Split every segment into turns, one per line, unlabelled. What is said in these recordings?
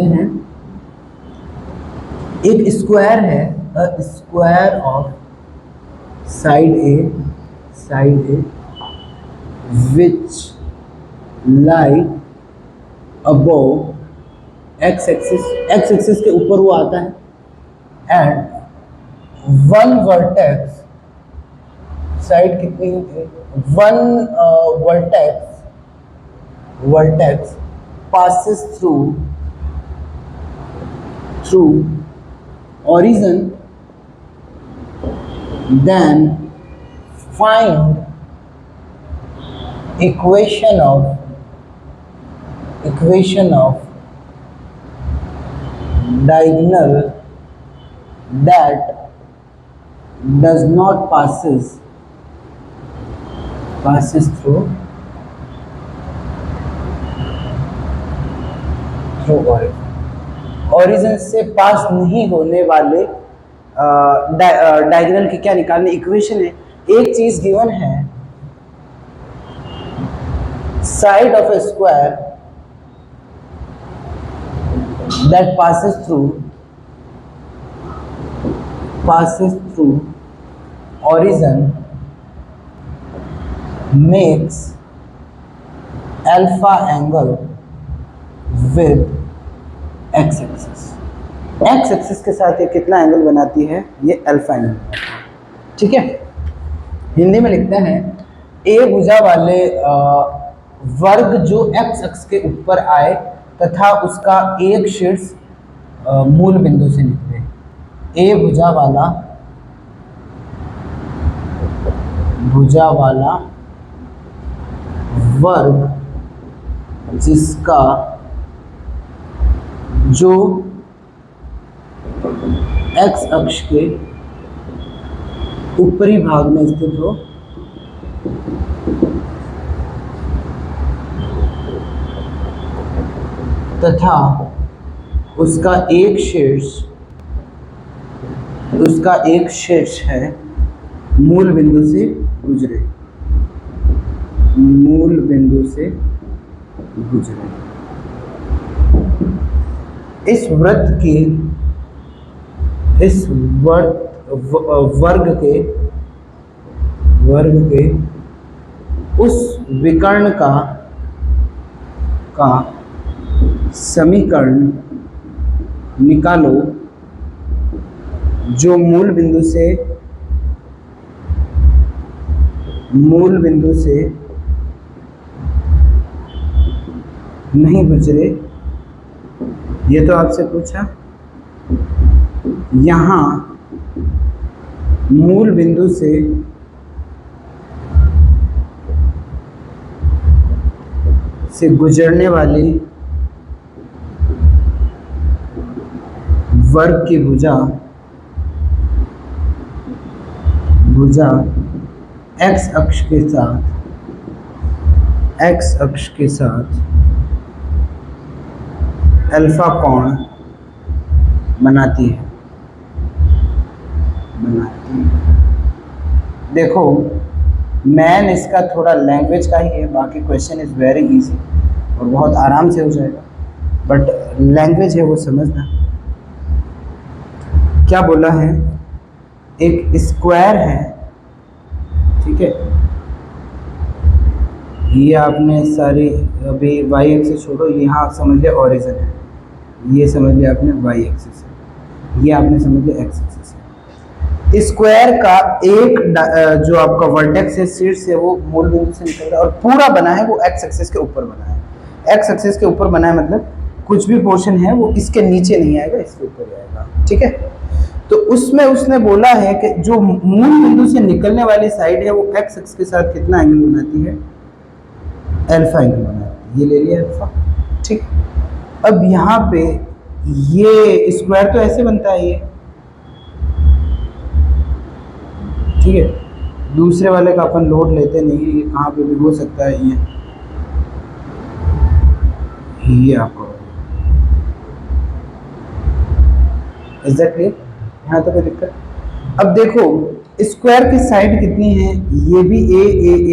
लिखते हैं एक स्क्वायर है, a square of side A which lie above x axis के ऊपर वो आता है, एंड वन वर्टेक्स, साइड कितनी है, one vertex passes through origin, then find equation of diagonal that does not passes through origin से पास नहीं होने वाले डायगोनल की क्या निकालने इक्वेशन है। एक चीज गिवन है, side of A square that passes through origin makes alpha angle with x axis के साथ ये कितना एंगल बनाती है, ये अल्फा एंगल बनाती है। ठीक है, हिंदी में लिखते हैं ए भुजा वाले वर्ग जो एक्स अक्ष के ऊपर आए तथा उसका एक शीर्ष मूल बिंदु से निकले। ए भुजा वाला वर्ग जिसका जो एक्स अक्ष के ऊपरी भाग में स्थित हो तथा उसका एक शीर्ष है मूल बिंदु से गुजरे। इस वर्ग के उस विकर्ण का समीकरण निकालो जो मूल बिंदु से नहीं गुजरे। ये तो आपसे पूछा, यहाँ मूल बिंदु से गुजरने वाली वर्ग की भुजा एक्स अक्ष के साथ अल्फा कोण बनाती है। देखो मैन इसका थोड़ा लैंग्वेज का ही है, बाकी क्वेश्चन इज़ वेरी इजी और बहुत आराम से हो जाएगा, बट लैंग्वेज है वो समझना। क्या बोला है, एक स्क्वायर है, ठीक है, ये आपने सारी अभी वाई एक्सिस छोड़ो, यहाँ समझ लिया ओरिजिन है, ये समझ लिया आपने वाई एक्सिस है, ये आपने समझ लिया एक्स एक्सिस है। स्क्वायर का एक जो आपका वर्टेक्स है, शीर्ष से वो मूल बिंदु से निकल रहा है और पूरा बना है वो एक्स एक्सिस के ऊपर बना है। एक्स एक्सिस के ऊपर बना है मतलब कुछ भी पोर्शन है वो इसके नीचे नहीं आएगा, इसके ऊपर आएगा। ठीक है, तो उसमें उसने बोला है कि जो मूल बिंदु से निकलने वाली साइड है वो एक्स एक्सिस के साथ कितना एंगल बनाती है, अल्फा एंगल बनाती है। ये ले लिया अल्फा। ठीक, अब यहाँ पे ये स्क्वायर तो ऐसे बनता है ये, ठीक है, दूसरे वाले का अपन लोड लेते नहीं है, ये कहाँ पे भी हो सकता है, ये आपको इज दैट क्लियर, यहाँ तो कोई दिक्कत। अब देखो स्क्वायर की साइड कितनी है, ये भी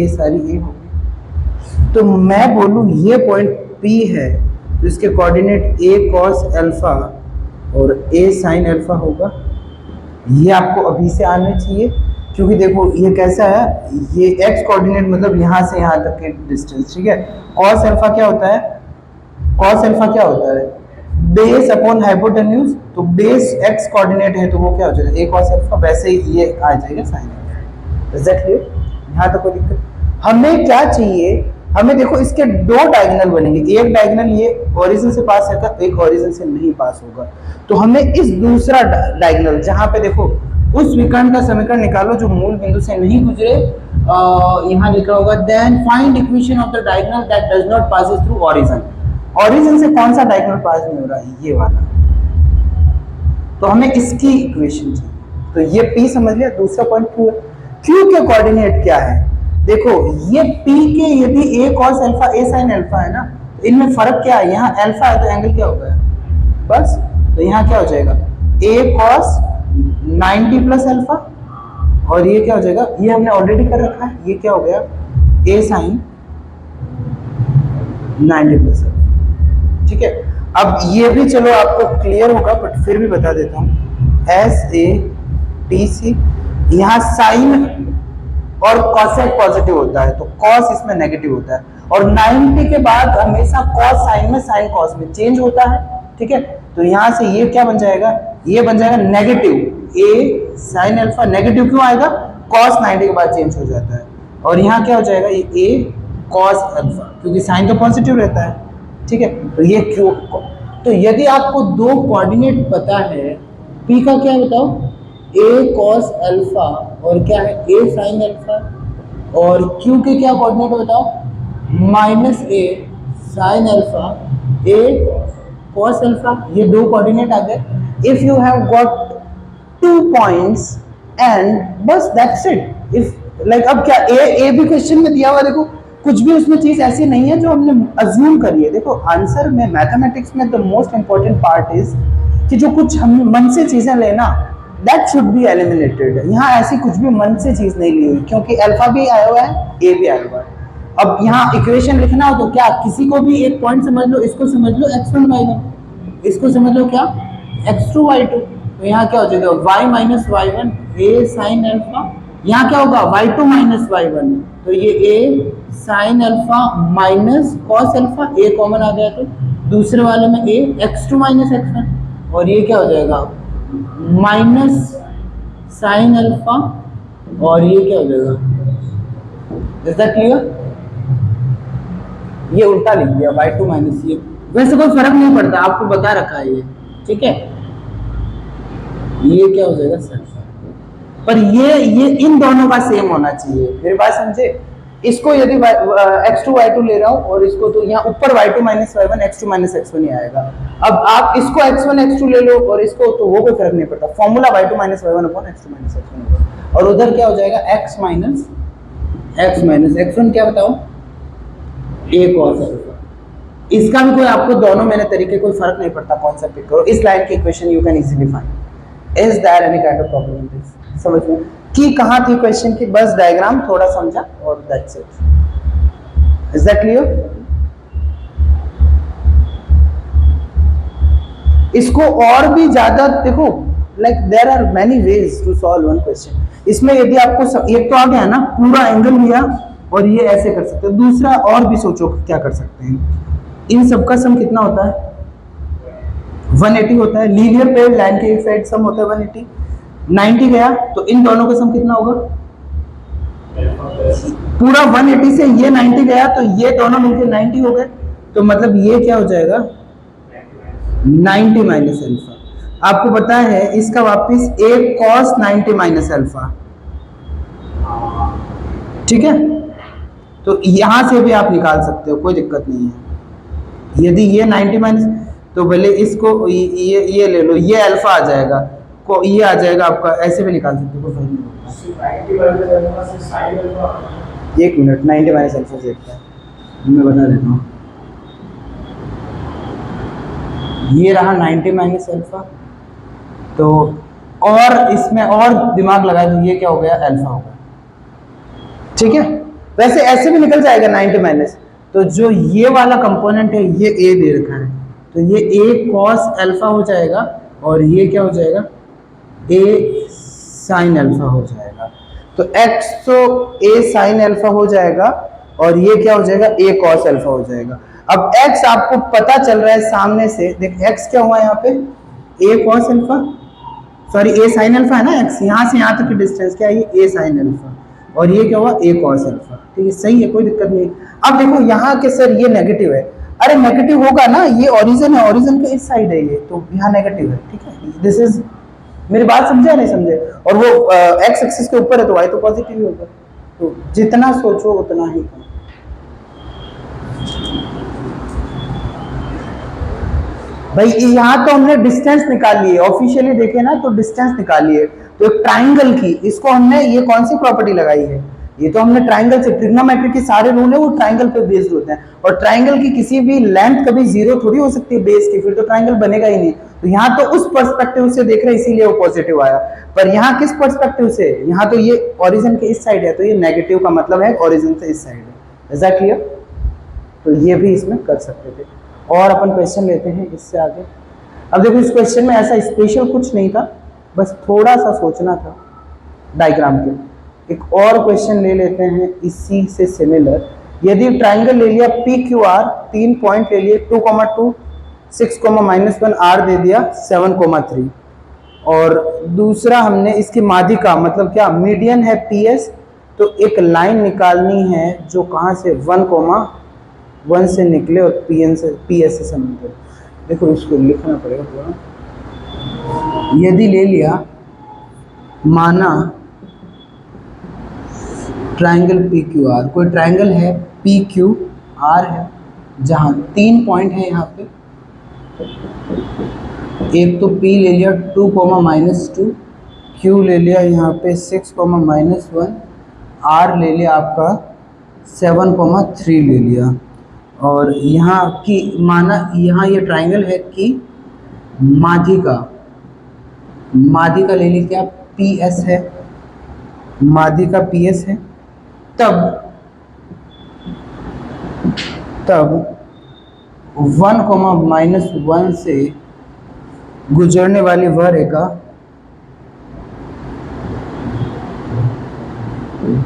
ए सारी ए होगी, तो मैं बोलूँ ये पॉइंट P है तो इसके कोऑर्डिनेट a cos अल्फा और a sin अल्फा होगा। ये आपको अभी से आने चाहिए, क्योंकि देखो ये कैसा है, ये x कोऑर्डिनेट मतलब यहाँ से यहाँ तक के डिस्टेंस, ठीक है। cos अल्फा क्या होता है, cos अल्फा क्या होता है, बेस अपॉन हाइपोटेन्यूज, तो बेस x कोऑर्डिनेट है तो वो क्या हो जाएगा a cos अल्फा, वैसे ही ये आ जाएगा sin अल्फा। एग्जैक्टली यहाँ तक कोई दिक्कत। हमें क्या चाहिए, हमें देखो इसके दो डायगोनल बनेंगे, एक डायगोनल ये ओरिजिन से पास होगा, एक ओरिजिन से नहीं पास होगा। तो हमें इस दूसरा डायगोनल जहां पे देखो उस विकर्ण का समीकरण निकालो जो मूल बिंदु से नहीं गुजरे, यहाँ लिखा होगा then find equation of the diagonal that does not passes through origin. Origin से कौन सा डायगोनल पास नहीं हो रहा है, ये वाला। तो हमें इसकी इक्वेशन चाहिए। तो ये P समझ लिया। दूसरा पॉइंट Q है। Q के कोऑर्डिनेट क्या है, देखो ये P के यदि a cos alpha a sin alpha है ना, तो इनमें फर्क क्या है, यहाँ अल्फा है तो एंगल क्या होगा बस, तो यहाँ क्या हो जाएगा a cos 90 प्लस अल्फा, और ये क्या हो जाएगा, ये हमने ऑलरेडी कर रखा है, ये क्या हो गया a sin 90 प्लस अल्फा, ठीक है। अब ये भी चलो आपको क्लियर होगा, बट फिर भी बता देता हूँ, एस ए टी सी, यहाँ साइन और कॉसेक पॉजिटिव होता है तो कॉस इसमें नेगेटिव होता है, और 90 के बाद हमेशा कॉस साइन में साइन कॉस में चेंज होता है, ठीक है। तो यहाँ से ये क्या बन जाएगा, ये बन जाएगा negative a sine alpha. Negative क्यों आएगा, कॉस 90 के बाद चेंज हो जाता है, और यहाँ क्या हो जाएगा ये a कॉस अल्फा, क्योंकि साइन तो पॉजिटिव रहता है, ठीक है। तो ये क्यों, तो यदि आपको दो कोऑर्डिनेट पता है, p का क्या बताओ a cos अल्फा और क्या है a sin अल्फा, और q के क्या कोऑर्डिनेट बताओ minus a sin alpha a cos alpha, ये दो कोऑर्डिनेट आ गए। If you have got 2 points and बस दैट्स इट। इफ लाइक अब क्या ए भी क्वेश्चन में दिया हुआ, देखो कुछ भी उसमें चीज ऐसी नहीं है जो हमने अज्यूम करी है। देखो आंसर में मैथमेटिक्स में the most important part is कि जो कुछ हम मन से चीजें लेना दैट शुड बी एलिमिनेटेड। यहाँ ऐसी कुछ भी मन से चीज नहीं ली हुई, क्योंकि अल्फा भी आया हुआ है ए भी आया हुआ है। अब यहाँ इक्वेशन लिखना हो तो क्या, किसी को भी एक पॉइंट समझ लो, इसको समझ लो x1 y1, इसको समझ लो क्या x2 y2, तो यहाँ क्या हो जाएगा y minus y1 a sine alpha, यहाँ क्या होगा y2 माइनस y1, तो ये a sine alpha minus cos alpha, a common आ गया तो दूसरे वाले में a x2 माइनस x1, और ये क्या हो जाएगा माइनस साइन अल्फा, और ये क्या हो जाएगा, इज दैट क्लियर। ये उल्टा लिख दिया y2 माइनस, ये वैसे कोई फर्क नहीं पड़ता, आपको बता रखा है ये, ठीक है। ये क्या हो जाएगा सर, पर ये इन दोनों का सेम होना चाहिए, मेरी बात समझे। इसको यदि x2 y2 ले रहा हूँ और इसको, तो यहाँ ऊपर y2 minus y1 x2 minus x1 ही आएगा। अब आप इसको x1 x2 ले लो और इसको, तो वो कोई फर्क नहीं पड़ता, formula y2 minus y1 upon x2 minus x1 होगा, और उधर क्या हो जाएगा x माइनस x1 क्या बताओ a cos अल्फा। इसका भी कोई आपको दोनों मैंने तरीके, कोई फर्क नहीं पड़ता, कौन सा पिक करो, इस लाइन की equation you can easily find. Is there any kind of problem in this, समझ में कि कहाँ थी क्वेश्चन की, बस डायग्राम थोड़ा समझा और that's it. Is that clear. इसको और भी ज्यादा देखो, like there are many ways to solve one question. इसमें यदि आपको एक तो आ गया ना, पूरा एंगल लिया और ये ऐसे कर सकते हो, दूसरा और भी सोचो क्या कर सकते हैं। इन सब का सम कितना होता है 180 होता है, लीनियर पेयर लाइन के एक साइड सम होता है 180, 90 गया तो इन दोनों का सम कितना होगा, पूरा 180 से ये 90 गया तो ये दोनों मिलकर 90 हो गए, तो मतलब ये क्या हो जाएगा 90 माइनस अल्फा। आपको पता है इसका वापस a cos 90 माइनस अल्फा, ठीक है। तो यहां से भी आप निकाल सकते हो, कोई दिक्कत नहीं है। यदि ये 90 माइनस, तो भले इसको ये ले लो, ये अल्फा आ जाएगा, को ये आ जाएगा आपका, ऐसे भी निकाल सकते हो, कोई फर्क नहीं पड़ता। एक मिनट, 90 माइनस अल्फा से मैं बता देता हूँ। ये रहा 90 माइनस अल्फा, तो और इसमें और दिमाग लगाए तो ये क्या हो गया अल्फा हो गया, ठीक है। वैसे ऐसे भी निकल जाएगा 90 माइनस, तो जो ये वाला कंपोनेंट है ये ए दे रखा है, तो ये ए कॉस अल्फा हो जाएगा और ये क्या हो जाएगा, ए साइन अल्फा हो जाएगा। तो x तो a साइन अल्फा हो जाएगा और ये क्या हो जाएगा, a कॉस अल्फा हो जाएगा। अब x आपको पता चल रहा है सामने से, देख x क्या हुआ यहाँ पे, a cos alpha, sorry a sine alpha है ना, x यहाँ से यहाँ तक की डिस्टेंस क्या है, ये a साइन अल्फा, और ये क्या हुआ, a कॉस अल्फा। ठीक है, सही है, कोई दिक्कत नहीं। अब देखो यहाँ के सर ये नेगेटिव है, अरे नेगेटिव होगा ना, ये ओरिजिन है, ओरिजिन के इस साइड है ये, तो यहाँ नेगेटिव है। ठीक है, दिस इज, मेरी बात समझे नहीं समझे, और वो एक्स एक्सिस के ऊपर है तो वाई तो पॉजिटिव ही होगा। तो जितना सोचो उतना ही कम। भाई यहाँ तो हमने डिस्टेंस निकाल ली है, ऑफिशियली देखे ना तो डिस्टेंस निकाली है। तो एक ट्राइंगल की, इसको हमने ये कौन सी प्रॉपर्टी लगाई है, ये तो हमने ट्राइंगल से, ट्रिग्नोमेट्री के सारे रूल है वो ट्राइंगल पे बेस्ड होते हैं, और ट्राइंगल की किसी भी लेंथ कभी जीरो थोड़ी हो सकती है बेस की, फिर तो ट्राइंगल बनेगा ही नहीं। तो यहाँ तो उस पर्सपेक्टिव से देख रहे हैं इसीलिए वो पॉजिटिव आया, पर यहाँ किस पर्सपेक्टिव से, यहाँ तो ये ओरिजिन के इस साइड है, तो ये नेगेटिव का मतलब है ओरिजिन से इस साइड है। Is that clear? तो ये भी इसमें कर सकते थे। और अपन क्वेश्चन लेते हैं इससे आगे। अब देखो इस क्वेश्चन में ऐसा स्पेशल कुछ नहीं था, बस थोड़ा सा सोचना था डायग्राम के। एक और क्वेश्चन ले लेते हैं इसी से सिमिलर। यदि ट्राइंगल ले लिया पी क्यू आर, 3 पॉइंट ले लिए 2,2 6,-1 आर दे दिया 7,3, और दूसरा हमने इसकी माध्यिका मतलब क्या मीडियन है पी एस, तो एक लाइन निकालनी है जो कहाँ से 1,1 से निकले और पी एन से पी एस से संबंधित। देखो इसको लिखना पड़ेगा थोड़ा। यदि ले लिया, माना ट्राइंगल पी क्यू आर, कोई ट्राइंगल है पी क्यू आर है जहाँ 3 पॉइंट है, यहाँ पे एक तो P ले लिया 2,-2, Q ले लिया यहाँ पे 6,-1, R ले लिया आपका 7,3 ले लिया, और यहाँ की माना यहाँ ये ट्राइंगल है कि माध्यिका, माध्यिका ले ली क्या PS है, माध्यिका PS है, तब 1,-1 से गुजरने वाली वह रेखा,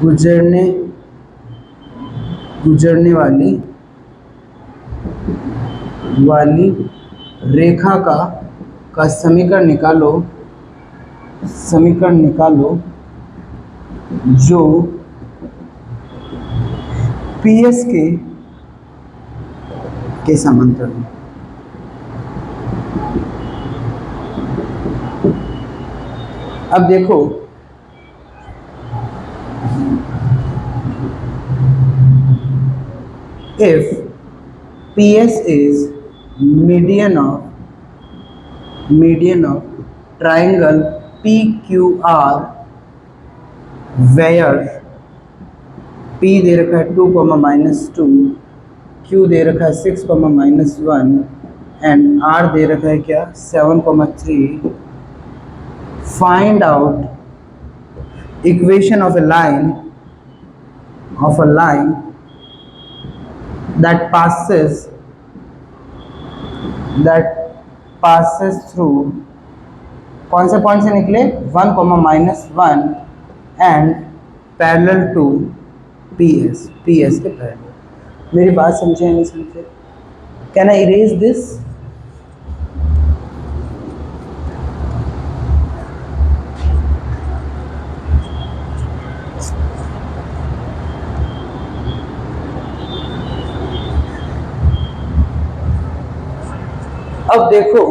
गुजरने वाली रेखा का समीकरण निकालो जो PS के समांतर है। अब देखो if PS is median of triangle PQR where P दे रखा है 2,-2, Q दे रखा है 6,-1 एंड R दे रखा है क्या 7,3, find out equation of a line that passes through, कौन से पॉइंट से निकले 1,-1 एंड पैरेलल टू PS के पैरेलल। मेरी बात समझे या नहीं समझे? Can I erase this? अब देखो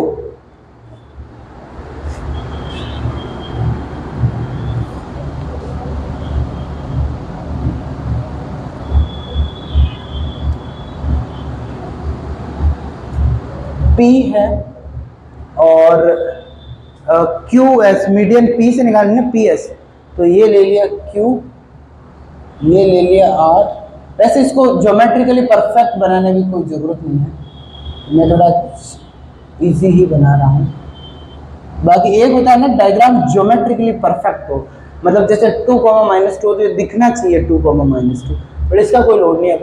P है और QS, मीडियन P से निकालना PS, तो ये ले लिया Q, ये ले लिया R। वैसे इसको ज्योमेट्रिकली परफेक्ट बनाने की कोई ज़रूरत नहीं है, मैं थोड़ा इजी ही बना रहा हूँ। बाकी एक होता है ना डायग्राम ज्योमेट्रिकली परफेक्ट हो, मतलब जैसे 2,-2 तो दिखना चाहिए 2,-2, बट इसका कोई लोड नहीं है।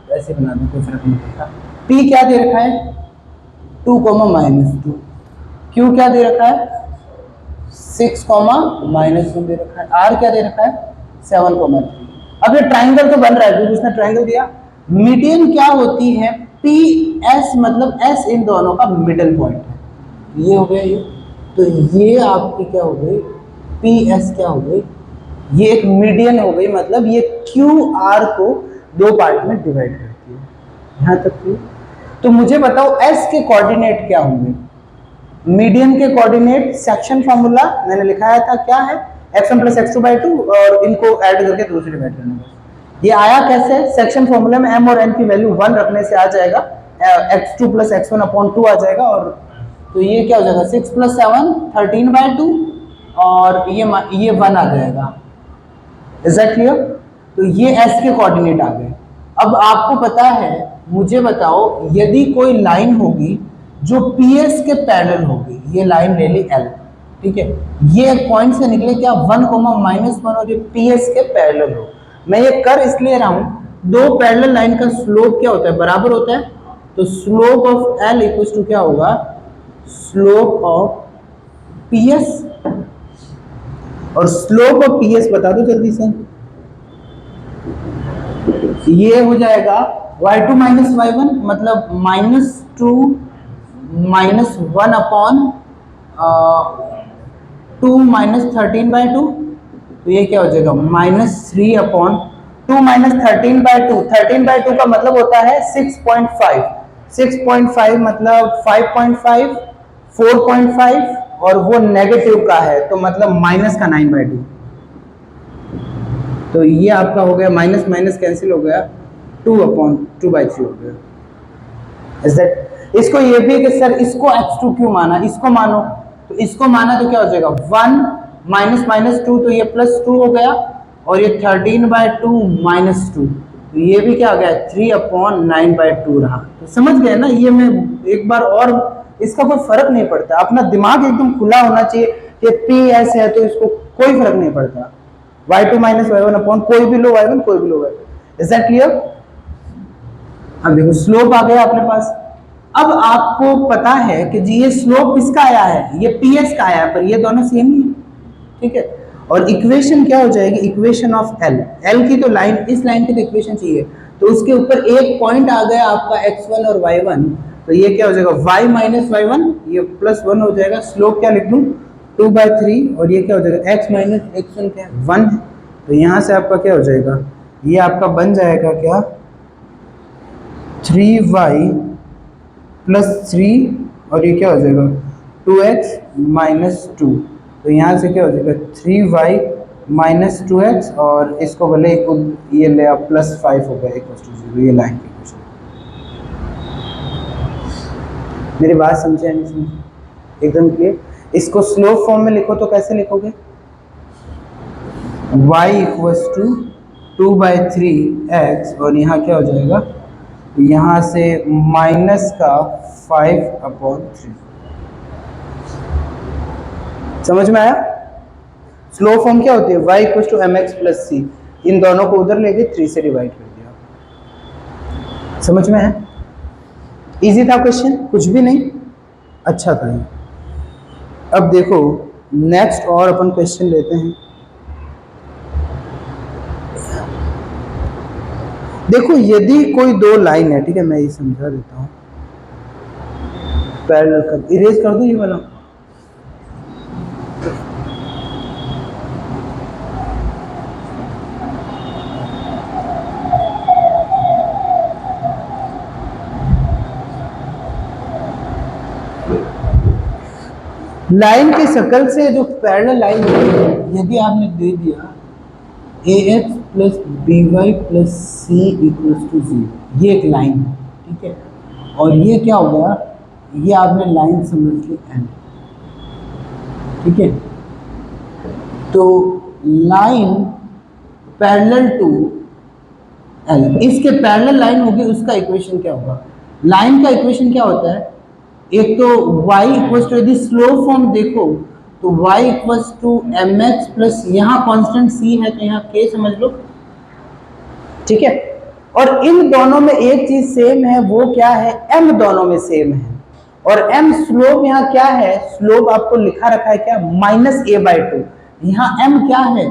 ऐसे बना दो, कोई फर्क नहीं पड़ता। P क्या दे रखा है 2, -2। Q क्या दे रखा है 6, -1 दे रखा है। R क्या दे रखा है 7, 3। अब ये ट्राइंगल तो बन रहा है, जो उसने ट्राइंगल दिया। मीडियन क्या होती है पी एस, मतलब एस इन दोनों का मिडिल पॉइंट है। ये हो गया ये, तो ये आपकी क्या हो गई पी एस क्या हो गई, ये एक मीडियन हो गई, मतलब ये क्यू आर को दो पार्ट में डिवाइड करती है। यहां तक क्लियर? तो मुझे बताओ एस के कोऑर्डिनेट क्या होंगे। मीडियन के कोऑर्डिनेट सेक्शन फॉर्मूला मैंने लिखाया था, क्या है x1 + x2/2 और इनको ऐड करके 2 से डिवाइड करना है। ये आया कैसे, सेक्शन फॉर्मूला में m और n की वैल्यू 1 रखने से आ जाएगा, x2 + x1/2 आ जाएगा, और तो ये क्या हो जाएगा 6 + 7 13/2 और ये 1 आ जाएगा। Is that clear? तो ये s के कोऑर्डिनेट आ गए। अब आपको पता है, मुझे बताओ यदि कोई लाइन होगी जो PS के पैरेलल होगी, ये लाइन ले ली L, ठीक है, ये एक पॉइंट से निकले क्या 1, -1 और ये PS के पैरेलल हो। मैं ये कर इसलिए रहा हूं, दो पैरेलल लाइन का स्लोप क्या होता है बराबर होता है, तो slope of L equals to क्या होगा स्लोप ऑफ PS, और स्लोप ऑफ PS बता दो जल्दी से, ये हो जाएगा y2 - y1, मतलब -2 -1 अपॉन 2 13/2, तो ये क्या हो जाएगा -3 अपॉन 2 13/2। 13/2 का मतलब होता है 6.5, 6.5 मतलब 5.5, 4.5 और वो नेगेटिव का है, तो मतलब माइनस का 9/2। तो ये आपका हो गया माइनस माइनस कैंसिल हो गया, 2/2/3 हो गया। Is that? इसको ये भी कि सर इसको x2 क्यों माना, इसको मानो, तो इसको माना तो क्या हो जाएगा 1 -2, तो ये +2 हो गया, और ये 13/2 -2, तो ये भी क्या हो गया 3/9/2 रहा। तो समझ गए ना, ये मैं एक बार और, इसका कोई फर्क नहीं पड़ता, अपना दिमाग एकदम खुला होना चाहिए कि PS है तो इसको कोई फर्क नहीं पड़ता, y2 - y1 अपॉन कोई भी लो y1 कोई भी लो y1। Is that clear? अब देखो स्लोप आ गया अपने पास। अब आपको पता है कि जी ये स्लोप किसका आया है, ये PS का आया है, पर ये दोनों सेम ही है, ठीक है। और इक्वेशन क्या हो जाएगी, इक्वेशन ऑफ L की तो लाइन, इस लाइन की तो इक्वेशन चाहिए, तो उसके ऊपर एक पॉइंट आ गया आपका x1 और y1, तो ये क्या हो जाएगा y - y1, ये +1 हो जाएगा। स्लोप क्या लिख दूं 2/3, और ये क्या हो जाएगा x - x1 क्या 1 है, तो यहां से आपका क्या हो जाएगा, ये आपका बन जाएगा क्या 3y + 3, और ये क्या हो जाएगा 2x - 2, तो यहाँ से क्या हो जाएगा 3y - 2x, और इसको भले ये ले आप +5 हो गया = 0, ये लाइन की क्वेश्चन। मेरी बात समझे या नहीं समझे, एकदम क्लियर? इसको स्लोप फॉर्म में लिखो तो कैसे लिखोगे, y = 2/3x, और यहाँ क्या हो जाएगा, यहाँ से माइनस का 5/3। समझ में आया? स्लो फॉर्म क्या होती है y = mx + c, इन दोनों को उधर लेके 3 से डिवाइड कर दिया। समझ में आया? इजी था क्वेश्चन, कुछ भी नहीं, अच्छा था। अब देखो नेक्स्ट और अपन क्वेश्चन लेते हैं। देखो यदि कोई दो लाइन है, ठीक है, मैं ये समझा देता हूँ, पैरेलल कर, इरेज कर दूं ये वाला, लाइन के सर्कल से जो पैरेलल लाइन है, यदि आपने दे दिया ax + by + c = 0, ये एक लाइन है, ठीक है, और ये क्या हो गया, ये आपने लाइन समझ ली एंड, ठीक है। तो लाइन पैरेलल टू L, इसके पैरेलल लाइन होगी, उसका इक्वेशन क्या होगा, लाइन का इक्वेशन क्या होता है, एक तो y = यदि स्लो फॉर्म देखो तो y = mx + यहाँ कांस्टेंट c है तो यहाँ k समझ लो, ठीक है, और इन दोनों में एक चीज सेम है, वो क्या है, m दोनों में सेम है। और m स्लोप यहाँ क्या है, स्लोप आपको लिखा रखा है क्या, -a/2। यहाँ m क्या है,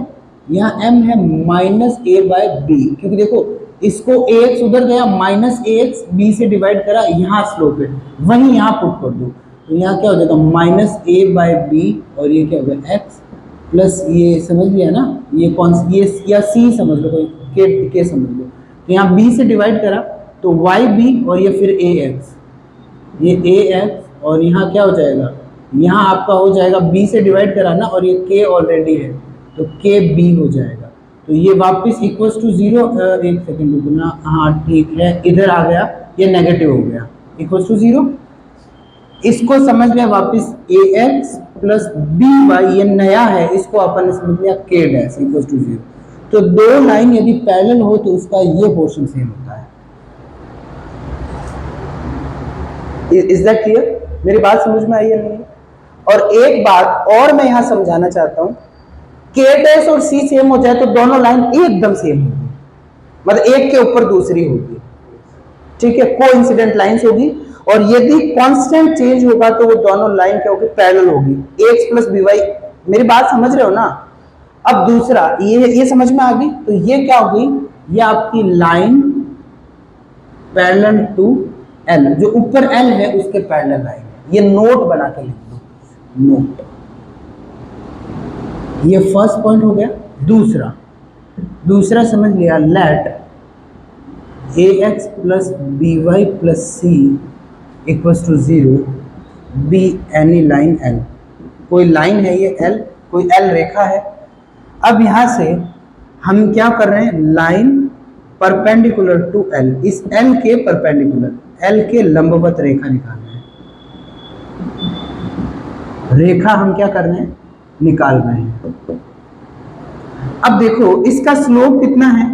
यहाँ m है -a/b, क्योंकि देखो इसको ax उधर गया, -ax b से डिवाइड करा, यहाँ स्लोप है, वही यहाँ पुट कर दो, तो यहाँ क्या हो जाएगा -a/b, और ये क्या होगा x प्लस ये समझ लिया ना, ये कौन सी, ये या c समझ लो, कोई के समझ लो, तो यहाँ b से डिवाइड करा तो yb, और ये फिर ax, ये ax, और यहाँ क्या हो जाएगा, यहाँ आपका हो जाएगा b से डिवाइड करा ना, और ये k ऑलरेडी है तो kb हो जाएगा, तो ये वापस इक्वल्स टू 0, एक सेकंड रुकना, हाँ ठीक है, इधर आ गया, ये नेगेटिव हो गया, इक्वल्स टू 0, इसको समझ लिया वापस ax प्लस by, ये नया है, इसको अपन ने समझ लिया k डैश इक्वल्स टू 0। तो दो लाइन यदि पैरेलल हो तो उसका ये पोर्शन सेम होता है। इज दैट क्लियर, मेरी बात समझ में आई है नहीं? और एक बात और मैं यहां समझाना चाहता हूं, k डैश और c सेम हो जाए तो दोनों लाइन एकदम सेम होगी, मतलब एक के ऊपर दूसरी होगी, ठीक है, कोइंसिडेंट लाइंस होगी। और यदि कांस्टेंट चेंज होगा तो वो दोनों लाइन क्या होगी, पैरेलल होगी, x प्लस बी वाई, मेरी बात समझ रहे हो ना? अब दूसरा ये समझ में आ गई, तो ये क्या होगी, ये आपकी लाइन पैरेलल टू L, जो ऊपर L है उसके पैरेलल लाइन है, ये नोट बना के लिख दो, नोट, ये फर्स्ट पॉइंट हो गया। दूसरा समझ लिया, let ax plus by plus c equals to 0 be any line L, कोई लाइन है ये L, कोई L रेखा है। अब यहां से हम क्या कर रहे हैं, लाइन परपेंडिकुलर टू L, इस L के परपेंडिकुलर, L के लंबवत रेखा निकालना है, रेखा हम क्या कर रहे हैं, निकाल रहे हैं। अब देखो इसका स्लोप कितना है,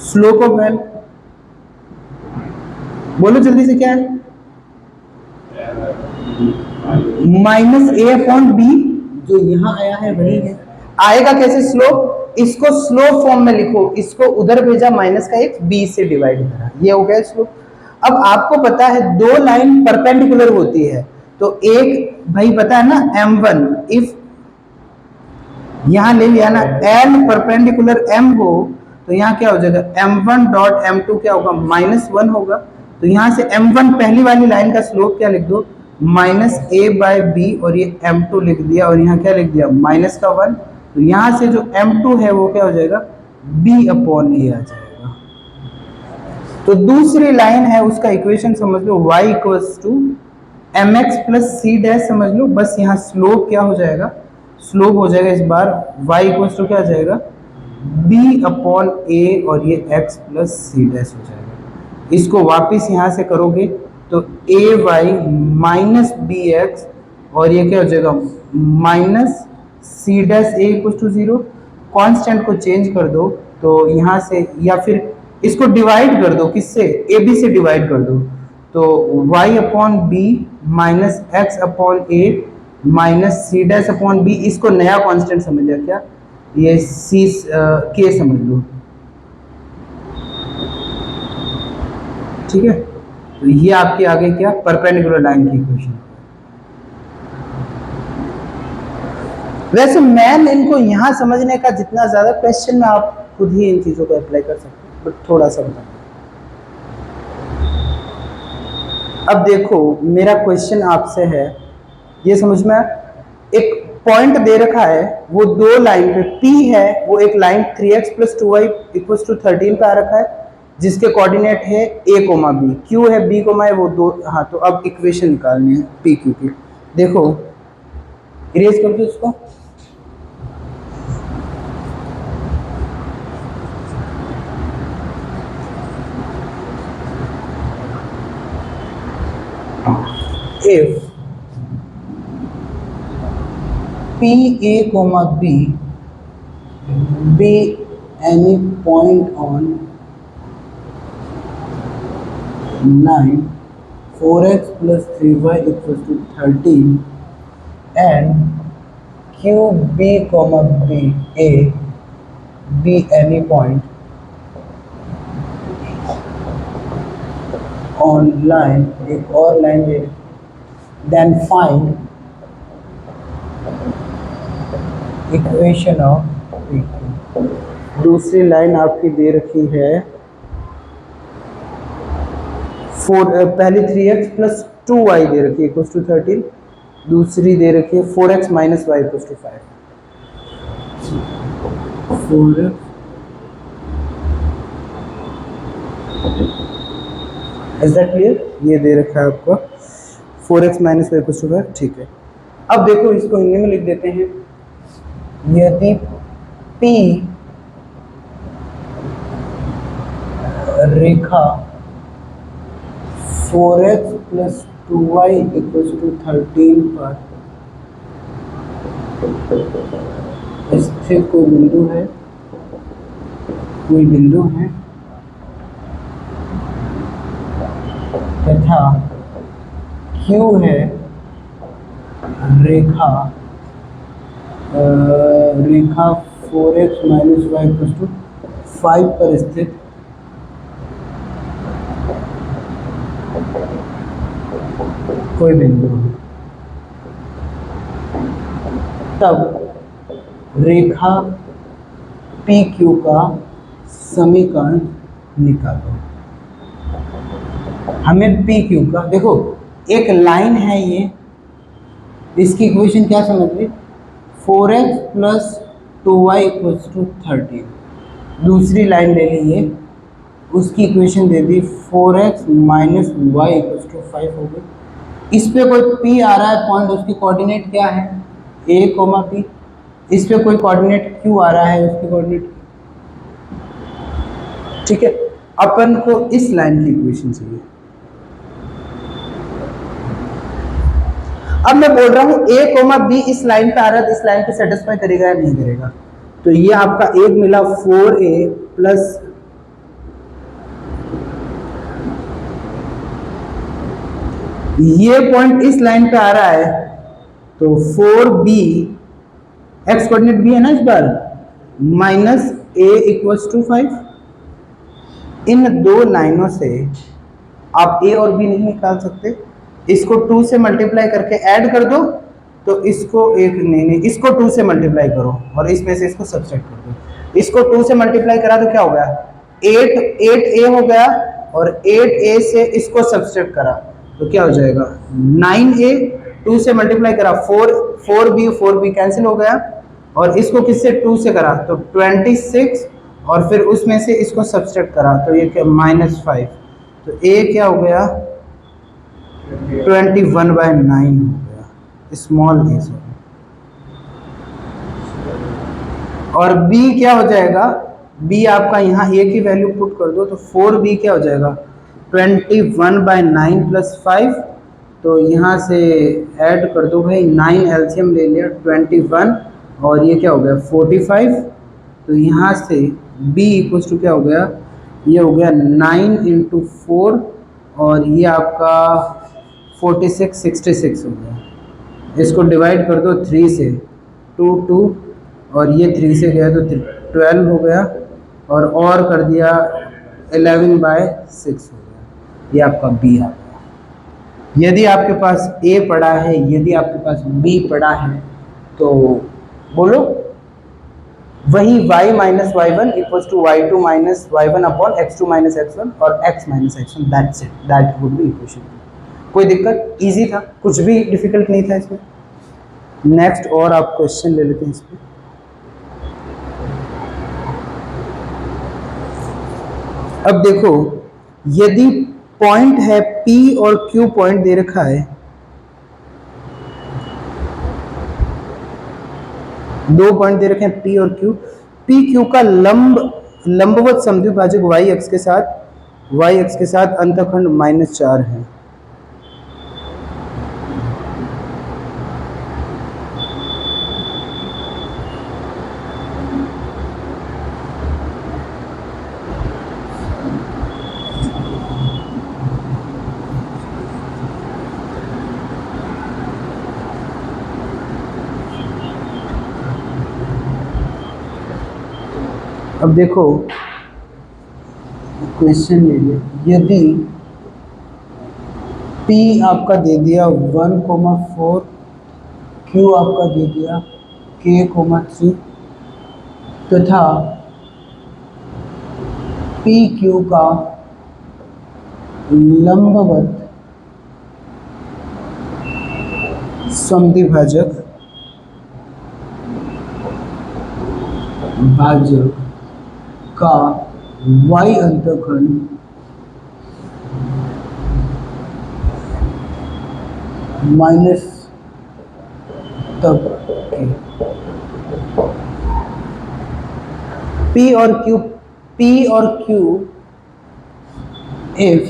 स्लोप ऑफ L, बोलो जल्दी से क्या है, -a/b, जो यहां आया है वही है। आएगा कैसे स्लोप, इसको स्लोप फॉर्म में लिखो, इसको उधर भेजा माइनस का x, b से डिवाइड करा, ये हो गया स्लोप। अब आपको पता है दो लाइन परपेंडिकुलर होती है, तो एक भाई पता है ना m1, इफ यहां ले लिया ना l परपेंडिकुलर m हो, तो यहाँ क्या हो जाएगा, m1 डॉट m2 क्या होगा, -1 होगा, तो यहां से m1 पहली वाली लाइन का स्लोप क्या लिख दो, -a/b, और ये m2 लिख दिया, और यहाँ क्या लिख दिया, -1, तो यहां से जो m2 है वो क्या हो जाएगा, b/a आ जाएगा। तो दूसरी लाइन है उसका इक्वेशन समझ लो, y equals to mx plus c dash समझ लो, बस यहाँ स्लोप क्या हो जाएगा, स्लोप हो जाएगा इस बार y इक्वल्स टू क्या आ जाएगा, b/a, और ये x प्लस c डैश हो जाएगा। इसको वापस यहाँ से करोगे तो ay माइनस bx, और ये क्या हो जाएगा, minus c dash a equals to 0, constant को चेंज कर दो तो यहाँ से, या फिर इसको डिवाइड कर दो, किससे, ab से डिवाइड कर दो, तो y/b minus x/a minus c dash upon b, इसको नया कांस्टेंट समझ लिया क्या, ये c k समझ लो, ठीक है। तो ये आपके आगे क्या, परपेंडिकुलर लाइन की इक्वेशन। वैसे मैन इनको यहां समझने का जितना ज्यादा क्वेश्चन में आप खुद ही इन चीजों को अप्लाई कर सकते हैं, बट थोड़ा सा बता। अब देखो मेरा क्वेश्चन आपसे है, ये समझ में, एक पॉइंट दे रखा है, वो दो लाइन पे P है, वो एक line 3x plus 2y equals to 13 पे आ रखा है, जिसके कोऑर्डिनेट है a, b, q है, b, है वो दो, हाँ, तो अब इक्वेशन निकालनी है p q की। देखो इरेज कर दो इसको, if pa, b be any point on line 4x plus 3y equals to 13 and qb, b a be any point on line, एक और लाइन दे, then find equation of P Q. दूसरी line आपकी दे रखी है पहली 3x प्लस 2y दे रखी है इक्वल टू 13, दूसरी दे रखी है 4x minus Y equal to 5। 4x is that clear? ये दे रखा है आपको 4x minus Y equal to 5, ठीक है। अब देखो इसको हिंदी में लिख देते हैं, यदि P रेखा 4x plus 2y equal to 13 पर स्थित कोई बिंदु है, तथा Q है रेखा 4x minus Y equal to 5 पर स्थित कोई बिंदु है, तब रेखा PQ का समीकरण निकालो। हमें PQ का, देखो एक लाइन है ये, इसकी इक्वेशन क्या समझ ली, 4x plus 2y equals to 13। दूसरी लाइन ले ली ये, उसकी इक्वेशन दे दी 4x minus Y equals to 5 हो गई। इस पे कोई P आ रहा है पॉइंट, उसकी कोऑर्डिनेट क्या है A, P। इस पे कोई कोऑर्डिनेट Q आ रहा है, उसकी कोऑर्डिनेट, ठीक है। अपन को इस लाइन की इक्वेशन चाहिए। अब मैं बोल रहा हूं A, B इस लाइन पे आ रहा है, इस लाइन पे सेटिस्फाई करेगा या नहीं करेगा। तो ये आपका एक मिला 4A प्लस ये पॉइंट इस लाइन पे आ रहा है, तो 4B एक्स कोऑर्डिनेट भी है ना इस बार, माइनस A इक्वल्स टू 5। इन दो लाइनों से आप A और B नहीं निकाल सकते, इसको 2 से मल्टीप्लाई करके ऐड कर दो, तो इसको एक नहीं, इसको 2 से मल्टीप्लाई करो और इसमें से इसको सब्सट्रैक्ट कर दो। इसको 2 से मल्टीप्लाई करा तो क्या हो गया, 8A हो गया, और 8A से इसको सब्सट्रैक्ट करा तो क्या हो जाएगा 9A। 2 से मल्टीप्लाई करा 4B कैंसिल हो गया, और इसको किससे 2 से करा तो 26, और फिर उसमें से इसको सब्सट्रैक्ट करा तो ये क्या -5, तो A क्या हो गया 21/9 हो गया, स्मॉल a से। और B क्या हो जाएगा, B आपका यहाँ A की वैल्यू पुट कर दो तो 4B क्या हो जाएगा 21/9 प्लस 5, तो यहाँ से ऐड कर दो भाई, 9 एलसीएम ले लिया 21, और ये क्या हो गया 45, तो यहाँ से B इक्वल्स टू क्या हो गया, ये हो गया 9 इंटू 4, और ये आपका 66 हो गया। इसको डिवाइड कर दो 3 से, 2 और ये 3 से गया तो 12 हो गया, और कर दिया 11/6 हो गया। ये आपका B आ गया। यदि आपके पास A पड़ा है, यदि आपके पास B पड़ा है, तो बोलो वही y minus y1 equals to y2 minus y1 upon x2 minus x1 और x minus x1, that's it, that would be equation. कोई दिक्कत, इजी था, कुछ भी डिफिकल्ट नहीं था इसमें। नेक्स्ट और आप क्वेश्चन ले लेते हैं इस पे। अब देखो, यदि पॉइंट है P और Q पॉइंट दे रखा है, दो पॉइंट दे रखे हैं P और Q, P Q का लंबवत समद्विभाजक y अक्ष के साथ अंतःखंड -4 है। अब देखो क्वेश्चन ले लिया, यदि P आपका दे दिया 1,4, Q आपका दे दिया K,3 तथा PQ का लंबवत समद्विभाजक भाजक का y अंतःखंड माइनस तब के P और Q इफ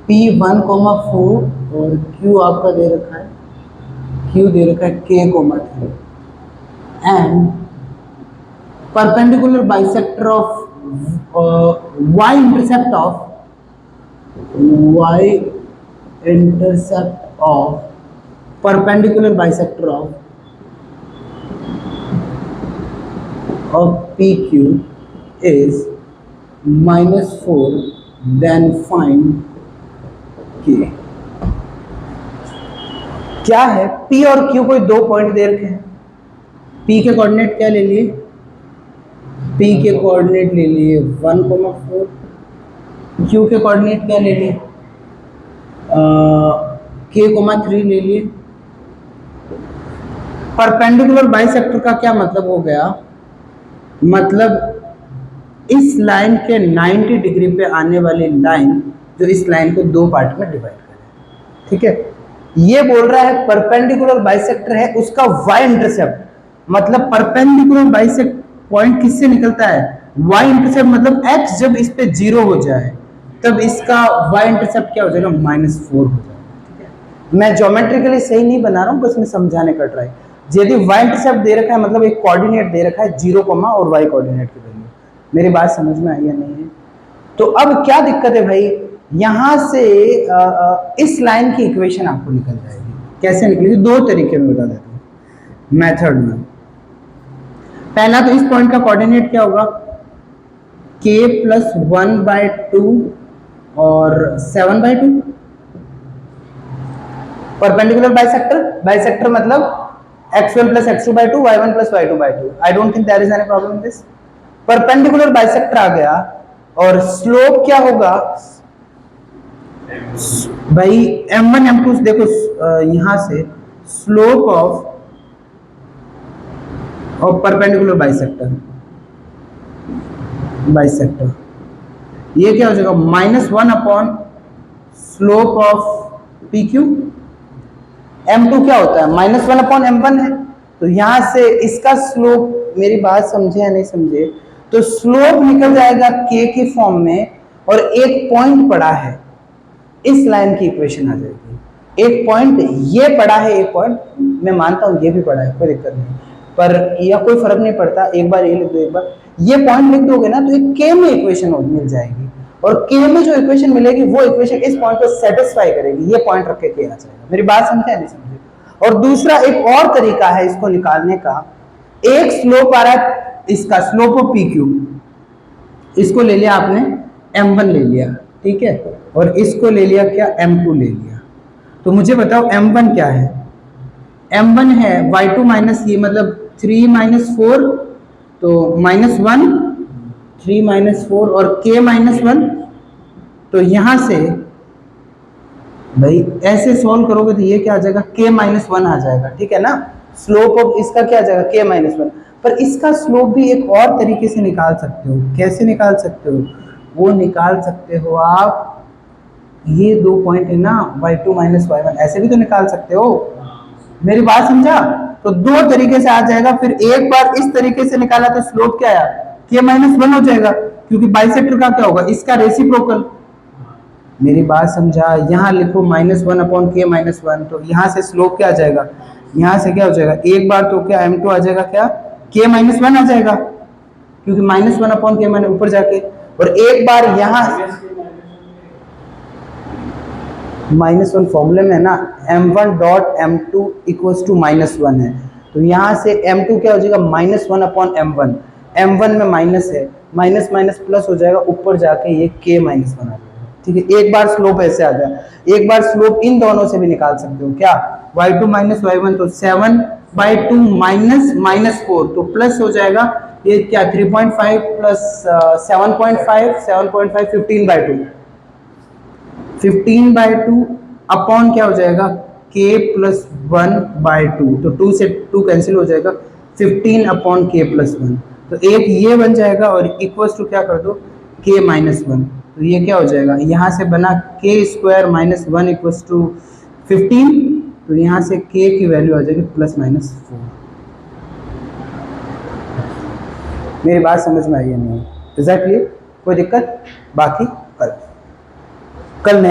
P 1,4 और Q आपका दे रखा है, Q दे रखा है K,3 and perpendicular bisector of y intercept of perpendicular bisector of PQ is -4, then find K। क्या है, P और Q कोई दो पॉइंट दे रखे हैं। P के कोऑर्डिनेट क्या ले लिए, P के कोऑर्डिनेट ले लिए 1,4, Q के कोऑर्डिनेट क्या ले लिए K,3 ले लिए। परपेंडिकुलर बाइसेक्टर का क्या मतलब हो गया, मतलब इस लाइन के 90 डिग्री पे आने वाली लाइन जो इस लाइन को दो पार्ट में डिवाइड करे, ठीक है। ये बोल रहा है परपेंडिकुलर बाइसेक्टर है, उसका y इंटरसेप्ट, मतलब परपेंडिकुलर बाइसेक्ट पॉइंट किससे निकलता है, y इंटरसेप्ट, मतलब x जब इस पे 0 हो जाए तब इसका y इंटरसेप्ट क्या हो जाएगा, -4 हो जाएगा। मैं ज्योमेट्रिकली सही नहीं बना रहा हूँ, बस मैं समझाने का ट्राई। यदि y इंटरसेप्ट दे रखा है, मतलब एक कोऑर्डिनेट दे रखा है 0, और y कोऑर्डिनेट की वैल्यू, मेरी बात समझ में आई या नहीं है। तो अब क्या दिक्कत है भाई, यहां से इस लाइन की इक्वेशन आपको निकल जाएगी। कैसे निकलेगी, दो तरीके में बता देता हूं मेथड में। पहला तो इस पॉइंट का कोऑर्डिनेट क्या होगा, k + 1/2 और 7/2। परपेंडिकुलर बाइसेक्टर मतलब x1 + x2/2, y1 + y2/2। I don't think there is any problem in this. Perpendicular bisector आ गया, और स्लोप क्या होगा भाई, m1 m2। देखो यहां से स्लोप ऑफ परपेंडिकुलर बाइसेक्टर ये क्या हो जाएगा, -1 upon slope of PQ। m2 क्या होता है, -1 अपॉन m1 है। तो यहां से इसका स्लोप, मेरी बात समझे या नहीं समझे, तो स्लोप निकल जाएगा k की फॉर्म में, और एक पॉइंट पड़ा है, इस लाइन की इक्वेशन आ जाएगी। एक पॉइंट ये पड़ा है, एक पॉइंट मैं मानता हूं ये भी पड़ा है, कोई दिक्कत नहीं, पर यह कोई फर्क नहीं पड़ता। एक बार ये लिख दो, एक बार ये पॉइंट लिख दोगे ना, तो एक k में इक्वेशन मिल जाएगी, और k में जो इक्वेशन मिलेगी वो इक्वेशन इस पॉइंट को सेटिस्फाई करेगी। ये पॉइंट रख के k आ जाएगा। मेरी बात समझे या नहीं समझे। और दूसरा एक और तरीका है इसको निकालने का, एक स्लोप आ रहा है, इसका स्लोप ऑफ PQ, इसको ले लिया आपने m1 ले लिया, ठीक है, और इसको ले लिया क्या, m2 ले लिया। तो मुझे बताओ m1 क्या है, m1 है y2 माइनस ये, मतलब 3 - 4, तो -1, 3 - 4 और k -1। तो यहां से भाई ऐसे सॉल्व करोगे तो ये क्या आ जाएगा, k -1 आ जाएगा, ठीक है ना। स्लोप ऑफ इसका क्या आ जाएगा, k -1। पर इसका स्लोप भी एक और तरीके से निकाल सकते हो। कैसे निकाल सकते हो, वो निकाल सकते हो आप, ये दो पॉइंट है ना, y2 - y1, ऐसे भी तो निकाल सकते हो। मेरी बात समझा। तो दो तरीके से आ जाएगा। फिर एक बार इस तरीके से निकाला तो स्लोप क्या आया, k -1 हो जाएगा, क्योंकि बाइसेक्टर का क्या होगा, इसका रेसिप्रोकल। मेरी बात समझा। यहाँ लिखो -1 अपॉन k -1, तो यहाँ से स्लोप क्या आ जाएगा, यहाँ से क्या हो जाएगा, एक बार तो क्या m2 आ जाएगा, क्या k -1 आ जाएगा, क्योंकि -1 अपॉन k मैंने ऊपर जाके, और एक बार यहाँ -1 फॉर्मूले में ना, m1 dot m2 equals to -1 है, तो यहाँ से m2 क्या हो जाएगा, -1 अपॉन m1। m1 में माइनस है, माइनस माइनस प्लस हो जाएगा, ऊपर जाके ये k -1 आ जाएगा, ठीक है, एक बार स्लोप ऐसे आ गया, एक बार स्लोप इन दोनों से भी निकाल सकते हो क्या, y2 माइनस y1, तो 7/2 माइनस -4 तो प्लस हो जाएगा, ये क्या 3.5 प्लस 7.5 7.5 15/2 15/2 अपॉन क्या हो जाएगा k प्लस 1/2, तो 2 से 2 कैंसिल हो जाएगा, 15 अपॉन k प्लस 1, तो एक ये बन जाएगा और इक्वल्स टू क्या कर दो k माइनस 1, तो ये क्या हो जाएगा, यहाँ से बना k square minus 1 equals to 15, तो यहाँ से k की वैल्यू आ जाएगी +-4। मेरी बात समझ में आई है नहीं? एग्जैक्टली कोई दिक्कत? बाकी कल